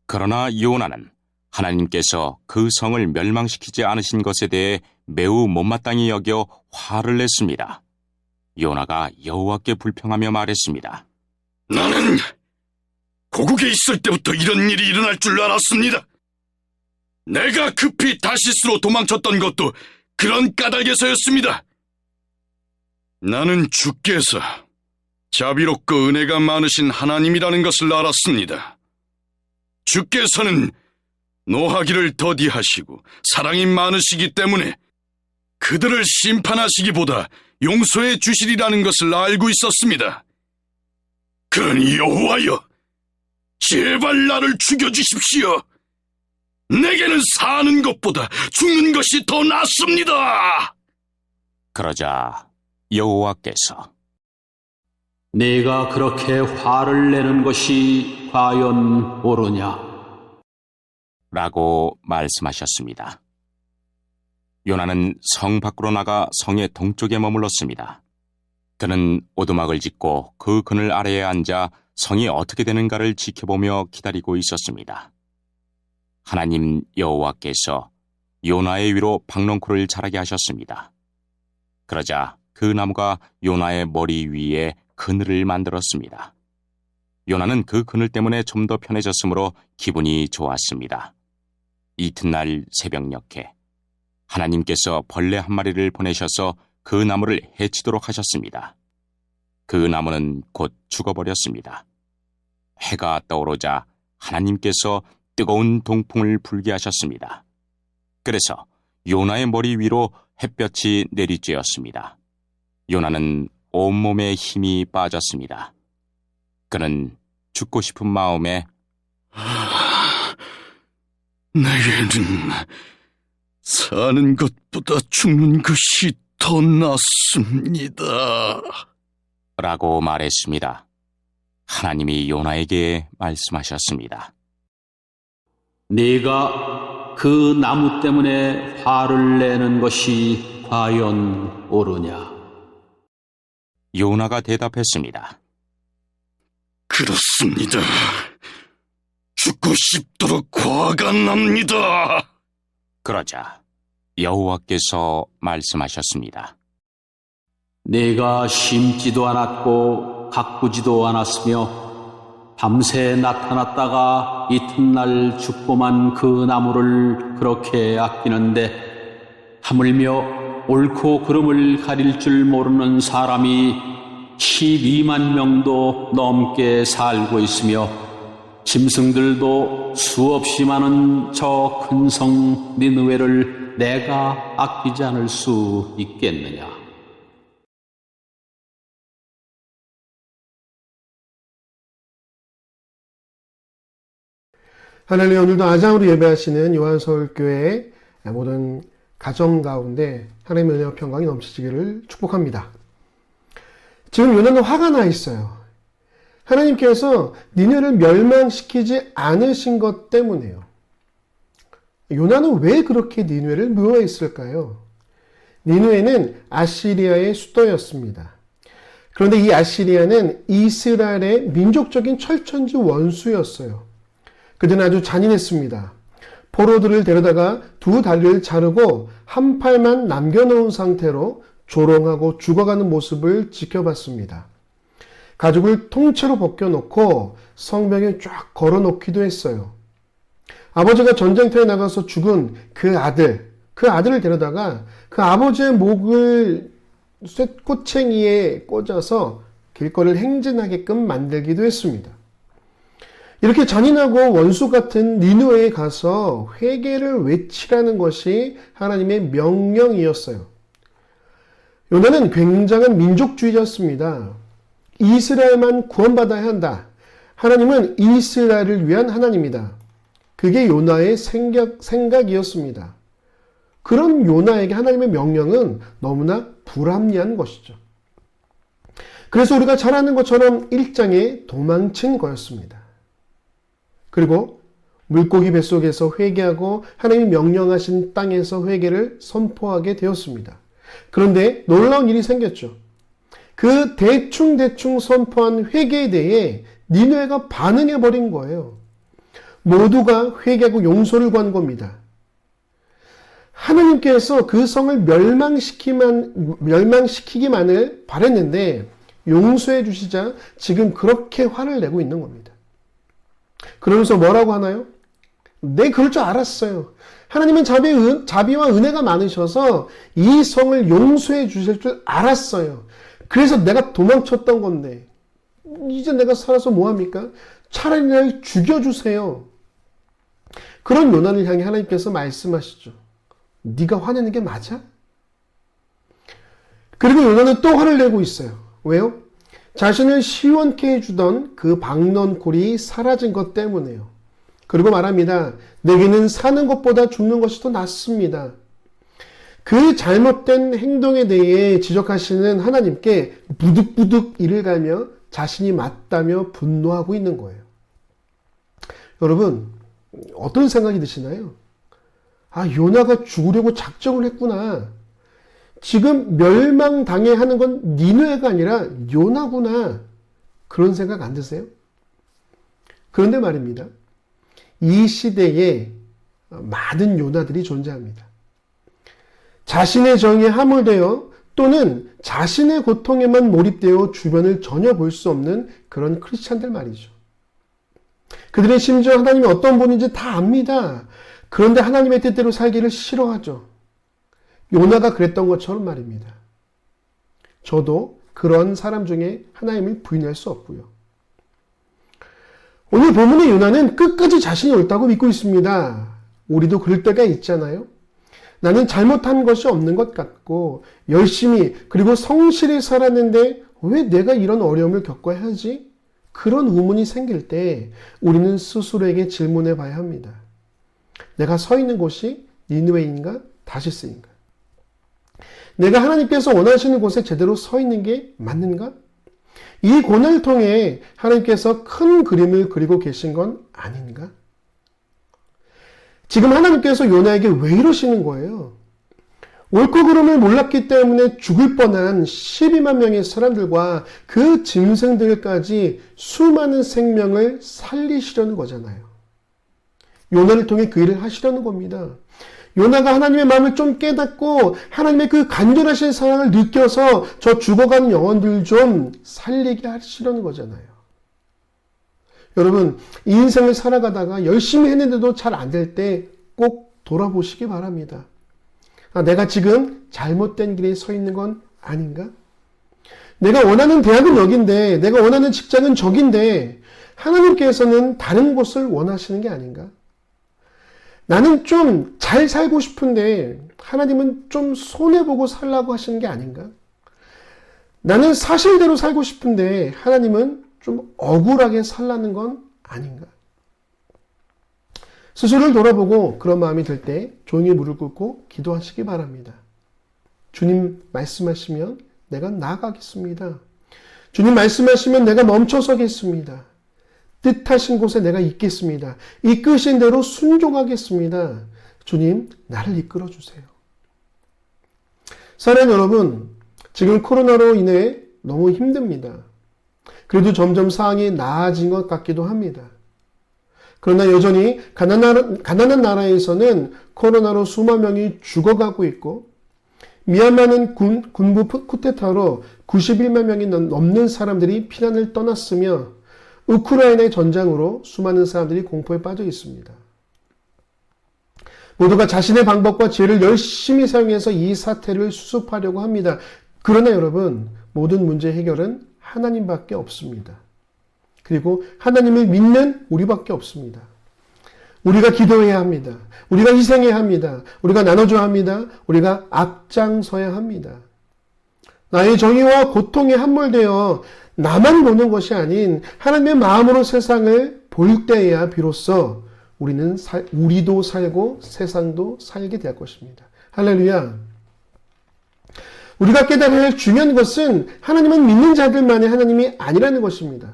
그러나 요나는 하나님께서 그 성을 멸망시키지 않으신 것에 대해 매우 못마땅히 여겨 화를 냈습니다. 요나가 여호와께 불평하며 말했습니다. 나는 고국에 있을 때부터 이런 일이 일어날 줄 알았습니다. 내가 급히 다시스로 도망쳤던 것도 그런 까닭에서였습니다. 나는 주께서 자비롭고 은혜가 많으신 하나님이라는 것을 알았습니다. 주께서는 노하기를 더디하시고 사랑이 많으시기 때문에 그들을 심판하시기보다 용서해 주시리라는 것을 알고 있었습니다. 그러니 여호와여, 제발 나를 죽여주십시오. 내게는 사는 것보다 죽는 것이 더 낫습니다. 그러자 여호와께서 네가 그렇게 화를 내는 것이 과연 옳으냐? 라고 말씀하셨습니다. 요나는 성 밖으로 나가 성의 동쪽에 머물렀습니다. 그는 오두막을 짓고 그 그늘 아래에 앉아 성이 어떻게 되는가를 지켜보며 기다리고 있었습니다. 하나님 여호와께서 요나의 위로 박넝쿨을 자라게 하셨습니다. 그러자 그 나무가 요나의 머리 위에 그늘을 만들었습니다. 요나는 그 그늘 때문에 좀 더 편해졌으므로 기분이 좋았습니다. 이튿날 새벽녘에 하나님께서 벌레 한 마리를 보내셔서 그 나무를 해치도록 하셨습니다. 그 나무는 곧 죽어버렸습니다. 해가 떠오르자 하나님께서 뜨거운 동풍을 불게 하셨습니다. 그래서 요나의 머리 위로 햇볕이 내리쬐었습니다. 요나는 온몸에 힘이 빠졌습니다. 그는 죽고 싶은 마음에 내게는 사는 것보다 죽는 것이 더 낫습니다. 라고 말했습니다. 하나님이 요나에게 말씀하셨습니다. 네가 그 나무 때문에 화를 내는 것이 과연 옳으냐? 요나가 대답했습니다. 그렇습니다. 죽고 싶도록 화가 납니다. 그러자 여호와께서 말씀하셨습니다. 네가 심지도 않았고 가꾸지도 않았으며 밤새 나타났다가 이튿날 죽고만 그 나무를 그렇게 아끼는데 하물며 옳고 그름을 가릴 줄 모르는 사람이 12만 명도 넘게 살고 있으며 짐승들도 수없이 많은 저 큰 성 니느웨를 내가 아끼지 않을 수 있겠느냐? 하나님, 오늘도 아장으로 예배하시는 요한서울교회 모든 가정 가운데 하나님의 은혜와 평강이 넘치시기를 축복합니다. 지금 요나는 화가 나 있어요. 하나님께서 니느웨를 멸망시키지 않으신 것 때문에요. 요나는 왜 그렇게 니느웨를 미워했을까요? 니느웨는 아시리아의 수도였습니다. 그런데 이 아시리아는 이스라엘의 민족적인 철천지 원수였어요. 그들은 아주 잔인했습니다. 포로들을 데려다가 두 다리를 자르고 한 팔만 남겨놓은 상태로 조롱하고 죽어가는 모습을 지켜봤습니다. 가죽을 통째로 벗겨놓고 성벽에 쫙 걸어놓기도 했어요. 아버지가 전쟁터에 나가서 죽은 그 아들을 데려다가 그 아버지의 목을 쇠꼬챙이에 꽂아서 길거리를 행진하게끔 만들기도 했습니다. 이렇게 잔인하고 원수 같은 니느웨에 가서 회개를 외치라는 것이 하나님의 명령이었어요. 요나는 굉장한 민족주의자였습니다. 이스라엘만 구원받아야 한다. 하나님은 이스라엘을 위한 하나님이다. 그게 요나의 생각이었습니다. 그런 요나에게 하나님의 명령은 너무나 불합리한 것이죠. 그래서 우리가 잘 아는 것처럼 1장에 도망친 거였습니다. 그리고 물고기 뱃속에서 회개하고 하나님이 명령하신 땅에서 회개를 선포하게 되었습니다. 그런데 놀라운 일이 생겼죠. 그 대충 선포한 회개에 대해 니느웨가 반응해버린 거예요. 모두가 회개하고 용서를 구한 겁니다. 하나님께서 그 성을 멸망시키기만을 바랬는데 용서해 주시자 지금 그렇게 화를 내고 있는 겁니다. 그러면서 뭐라고 하나요? 네, 그럴 줄 알았어요. 하나님은 자비와 은혜가 많으셔서 이 성을 용서해 주실 줄 알았어요. 그래서 내가 도망쳤던 건데 이제 내가 살아서 뭐합니까? 차라리 날 죽여주세요. 그런 요나를 향해 하나님께서 말씀하시죠. 네가 화내는 게 맞아? 그리고 요나는 또 화를 내고 있어요. 왜요? 자신을 시원케 해주던 그 박넌콜이 사라진 것 때문에요. 그리고 말합니다. 내게는 사는 것보다 죽는 것이 더 낫습니다. 그 잘못된 행동에 대해 지적하시는 하나님께 부득부득 이를 갈며 자신이 맞다며 분노하고 있는 거예요. 여러분, 어떤 생각이 드시나요? 아, 요나가 죽으려고 작정을 했구나. 지금 멸망당해 하는 건 니느웨가 아니라 요나구나. 그런 생각 안 드세요? 그런데 말입니다. 이 시대에 많은 요나들이 존재합니다. 자신의 정의에 함몰되어 또는 자신의 고통에만 몰입되어 주변을 전혀 볼 수 없는 그런 크리스찬들 말이죠. 그들은 심지어 하나님이 어떤 분인지 다 압니다. 그런데 하나님의 뜻대로 살기를 싫어하죠. 요나가 그랬던 것처럼 말입니다. 저도 그런 사람 중에 하나님을 부인할 수 없고요. 오늘 본문의 요나는 끝까지 자신이 옳다고 믿고 있습니다. 우리도 그럴 때가 있잖아요. 나는 잘못한 것이 없는 것 같고 열심히 그리고 성실히 살았는데 왜 내가 이런 어려움을 겪어야 하지? 그런 의문이 생길 때 우리는 스스로에게 질문해 봐야 합니다. 내가 서 있는 곳이 니느웨인가 다시스인가? 내가 하나님께서 원하시는 곳에 제대로 서 있는 게 맞는가? 이 고난을 통해 하나님께서 큰 그림을 그리고 계신 건 아닌가? 지금 하나님께서 요나에게 왜 이러시는 거예요? 옳고 그름을 몰랐기 때문에 죽을 뻔한 12만 명의 사람들과 그 짐승들까지 수많은 생명을 살리시려는 거잖아요. 요나를 통해 그 일을 하시려는 겁니다. 요나가 하나님의 마음을 좀 깨닫고 하나님의 그 간절하신 사랑을 느껴서 저 죽어가는 영혼들 좀 살리게 하시려는 거잖아요. 여러분, 이 인생을 살아가다가 열심히 했는데도 잘 안 될 때 꼭 돌아보시기 바랍니다. 아, 내가 지금 잘못된 길에 서 있는 건 아닌가? 내가 원하는 대학은 여긴데, 내가 원하는 직장은 저긴데, 하나님께서는 다른 곳을 원하시는 게 아닌가? 나는 좀 잘 살고 싶은데, 하나님은 좀 손해보고 살라고 하시는 게 아닌가? 나는 사실대로 살고 싶은데, 하나님은 좀 억울하게 살라는 건 아닌가? 스스로를 돌아보고 그런 마음이 들 때 조용히 무릎 꿇고 기도하시기 바랍니다. 주님 말씀하시면 내가 나아가겠습니다. 주님 말씀하시면 내가 멈춰서겠습니다. 뜻하신 곳에 내가 있겠습니다. 이끄신 대로 순종하겠습니다. 주님, 나를 이끌어 주세요. 사랑하는 여러분, 지금 코로나로 인해 너무 힘듭니다. 그래도 점점 상황이 나아진 것 같기도 합니다. 그러나 여전히 가난한 나라에서는 코로나로 수만 명이 죽어가고 있고 미얀마는 군부 쿠데타로 91만 명이 넘는 사람들이 피난을 떠났으며 우크라이나의 전장으로 수많은 사람들이 공포에 빠져 있습니다. 모두가 자신의 방법과 지혜를 열심히 사용해서 이 사태를 수습하려고 합니다. 그러나 여러분, 모든 문제 해결은 하나님밖에 없습니다. 그리고 하나님을 믿는 우리밖에 없습니다. 우리가 기도해야 합니다. 우리가 희생해야 합니다. 우리가 나눠줘야 합니다. 우리가 앞장서야 합니다. 나의 정의와 고통에 함몰되어 나만 보는 것이 아닌 하나님의 마음으로 세상을 볼 때에야 비로소 우리도 살고 세상도 살게 될 것입니다. 할렐루야. 우리가 깨달아야 할 중요한 것은 하나님은 믿는 자들만의 하나님이 아니라는 것입니다.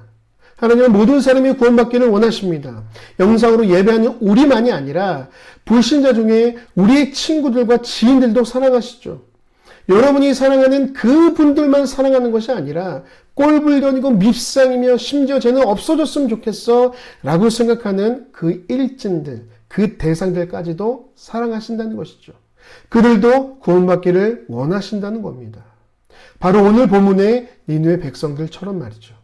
하나님은 모든 사람이 구원받기를 원하십니다. 영상으로 예배하는 우리만이 아니라 불신자 중에 우리의 친구들과 지인들도 사랑하시죠. 여러분이 사랑하는 그분들만 사랑하는 것이 아니라 꼴불견이고 밉상이며 심지어 쟤는 없어졌으면 좋겠어 라고 생각하는 그 일진들, 그 대상들까지도 사랑하신다는 것이죠. 그들도 구원받기를 원하신다는 겁니다. 바로 오늘 본문의 니느웨 백성들처럼 말이죠.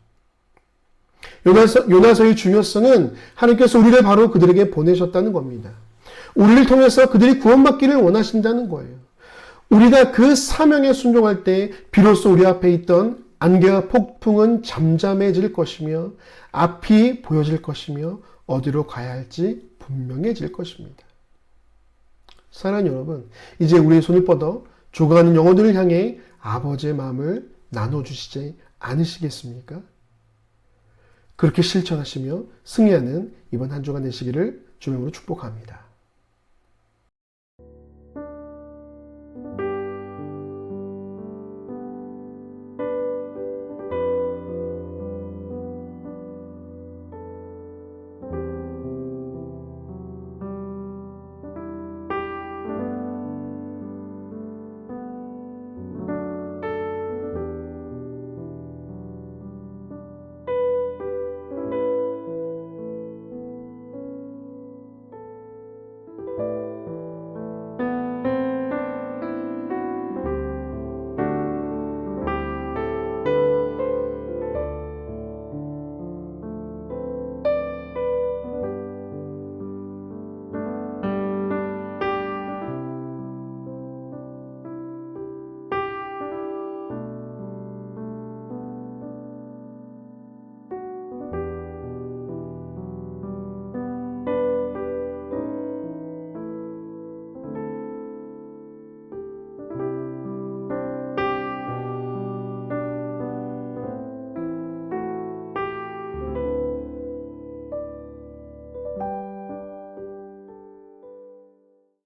요나서의 중요성은 하나님께서 우리를 바로 그들에게 보내셨다는 겁니다. 우리를 통해서 그들이 구원받기를 원하신다는 거예요. 우리가 그 사명에 순종할 때 비로소 우리 앞에 있던 안개와 폭풍은 잠잠해질 것이며 앞이 보여질 것이며 어디로 가야 할지 분명해질 것입니다. 사랑하는 여러분, 이제 우리의 손을 뻗어 죽어가는 영혼들을 향해 아버지의 마음을 나눠주시지 않으시겠습니까? 그렇게 실천하시며 승리하는 이번 한 주가 되시기를 주님으로 축복합니다.